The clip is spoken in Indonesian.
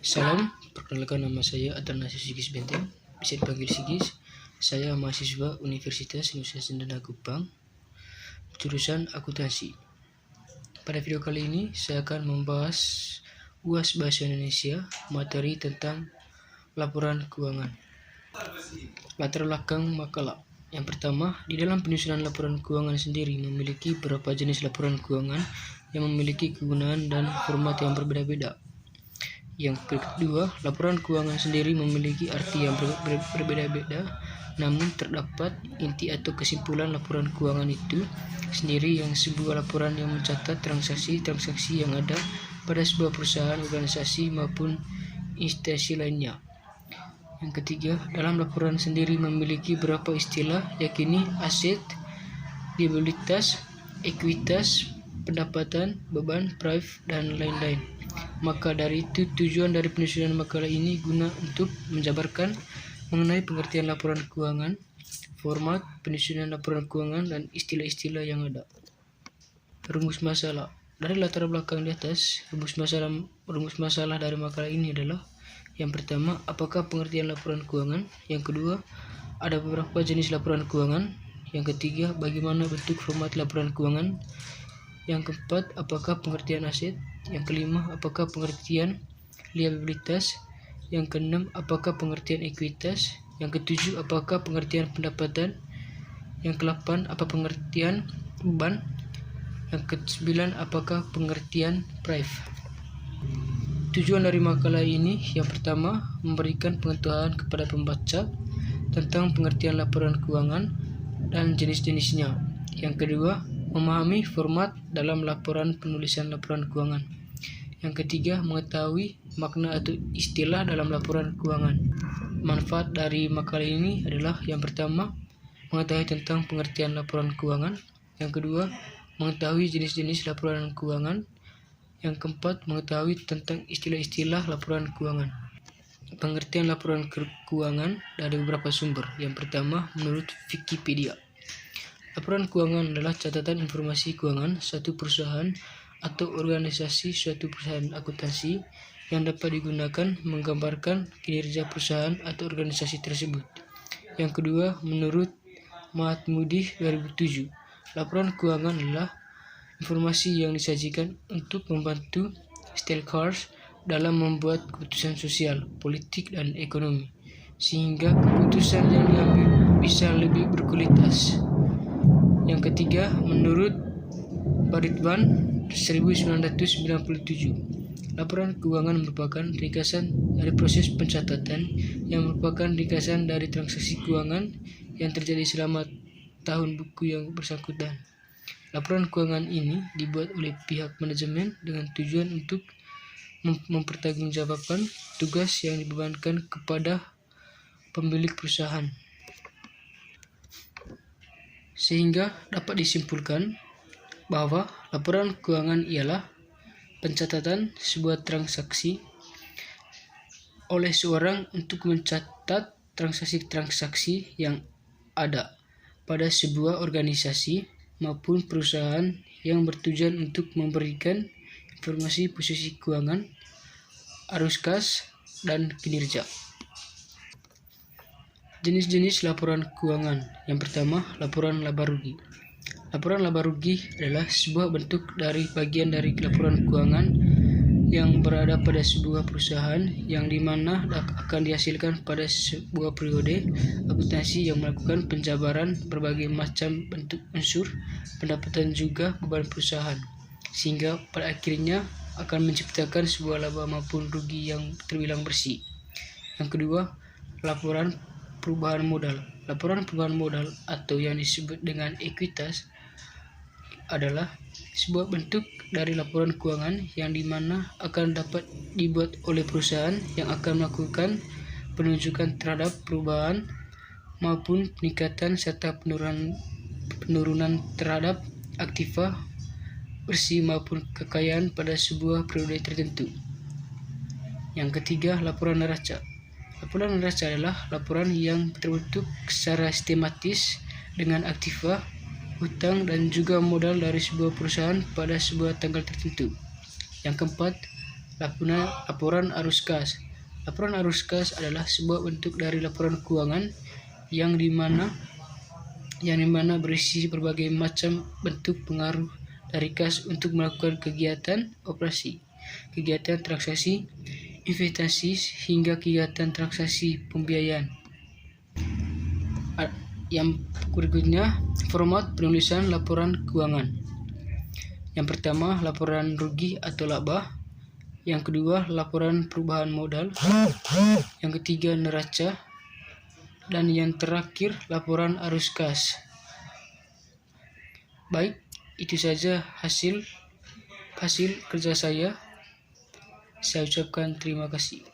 Salam, perkenalkan nama saya Athanasius Sigis Benteng, bisa dipanggil Sigis. Saya mahasiswa Universitas Nusa Cendana Kupang, jurusan akuntansi. Pada video kali ini saya akan membahas UAS Bahasa Indonesia, materi tentang laporan keuangan. Latar belakang makalah. Yang pertama, di dalam penyusunan laporan keuangan sendiri memiliki beberapa jenis laporan keuangan yang memiliki kegunaan dan format yang berbeda-beda. Yang kedua, laporan keuangan sendiri memiliki arti yang berbeda-beda, namun terdapat inti atau kesimpulan laporan keuangan itu sendiri yang sebuah laporan yang mencatat transaksi-transaksi yang ada pada sebuah perusahaan, organisasi maupun instansi lainnya. Yang ketiga, dalam laporan sendiri memiliki beberapa istilah, yakni aset, liabilitas, ekuitas, pendapatan, beban, prive, dan lain-lain. Maka dari itu, tujuan dari penyusunan makalah ini guna untuk menjabarkan mengenai pengertian laporan keuangan, format penyusunan laporan keuangan, dan istilah-istilah yang ada. Rumus masalah. Dari latar belakang di atas, rumus masalah dari makalah ini adalah: yang pertama, apakah pengertian laporan keuangan? Yang kedua, ada beberapa jenis laporan keuangan. Yang ketiga, bagaimana bentuk format laporan keuangan? Yang keempat, apakah pengertian aset? Yang kelima, apakah pengertian liabilitas? Yang keenam, apakah pengertian ekuitas? Yang ketujuh, apakah pengertian pendapatan? Yang kedelapan, apa pengertian beban? Yang kesembilan, apakah pengertian prive? Tujuan dari makalah ini, yang pertama, memberikan pengetahuan kepada pembaca tentang pengertian laporan keuangan dan jenis-jenisnya. Yang kedua, memahami format dalam penulisan laporan keuangan. Yang ketiga, mengetahui makna atau istilah dalam laporan keuangan. Manfaat dari makalah ini adalah: yang pertama, mengetahui tentang pengertian laporan keuangan. Yang kedua, mengetahui jenis-jenis laporan keuangan. Yang keempat, mengetahui tentang istilah-istilah laporan keuangan. Pengertian laporan keuangan dari beberapa sumber. Yang pertama, menurut Wikipedia. Laporan keuangan adalah catatan informasi keuangan suatu perusahaan atau organisasi suatu perusahaan akuntansi yang dapat digunakan menggambarkan kinerja perusahaan atau organisasi tersebut. Yang kedua, menurut Mahatmudi 2007, laporan keuangan adalah informasi yang disajikan untuk membantu stakeholders dalam membuat keputusan sosial, politik, dan ekonomi, sehingga keputusan yang diambil bisa lebih berkualitas. Yang ketiga, menurut Baritwan 1997, laporan keuangan merupakan ringkasan dari proses pencatatan yang merupakan ringkasan dari transaksi keuangan yang terjadi selama tahun buku yang bersangkutan. Laporan keuangan ini dibuat oleh pihak manajemen dengan tujuan untuk mempertanggungjawabkan tugas yang dibebankan kepada pemilik perusahaan. Sehingga dapat disimpulkan bahwa laporan keuangan ialah pencatatan sebuah transaksi oleh seorang untuk mencatat transaksi-transaksi yang ada pada sebuah organisasi maupun perusahaan yang bertujuan untuk memberikan informasi posisi keuangan, arus kas, dan kinerja. Jenis-jenis laporan keuangan. Yang pertama, laporan laba rugi. Laporan laba rugi adalah sebuah bentuk dari bagian dari laporan keuangan yang berada pada sebuah perusahaan yang dimana akan dihasilkan pada sebuah periode akuntansi yang melakukan penjabaran berbagai macam bentuk unsur pendapatan juga beban perusahaan, sehingga pada akhirnya akan menciptakan sebuah laba maupun rugi yang terbilang bersih. Yang kedua, laporan perubahan modal. Laporan perubahan modal atau yang disebut dengan ekuitas adalah sebuah bentuk dari laporan keuangan yang dimana akan dapat dibuat oleh perusahaan yang akan melakukan penunjukan terhadap perubahan maupun peningkatan serta penurunan terhadap aktiva bersih maupun kekayaan pada sebuah periode tertentu. Yang ketiga, laporan neraca. Laporan neraca adalah laporan yang terbentuk secara sistematis dengan aktiva, hutang, dan juga modal dari sebuah perusahaan pada sebuah tanggal tertentu. Yang keempat, Laporan arus kas. Laporan arus kas adalah sebuah bentuk dari laporan keuangan yang dimana berisi berbagai macam bentuk pengaruh dari kas untuk melakukan kegiatan operasi, kegiatan transaksi, investasi, hingga kegiatan transaksi pembiayaan. Yang berikutnya, format penulisan laporan keuangan. Yang pertama, laporan rugi atau laba. Yang kedua, laporan perubahan modal. Yang ketiga, neraca. Dan yang terakhir, laporan arus kas. Baik, itu saja hasil kerja saya. Saya ucapkan terima kasih.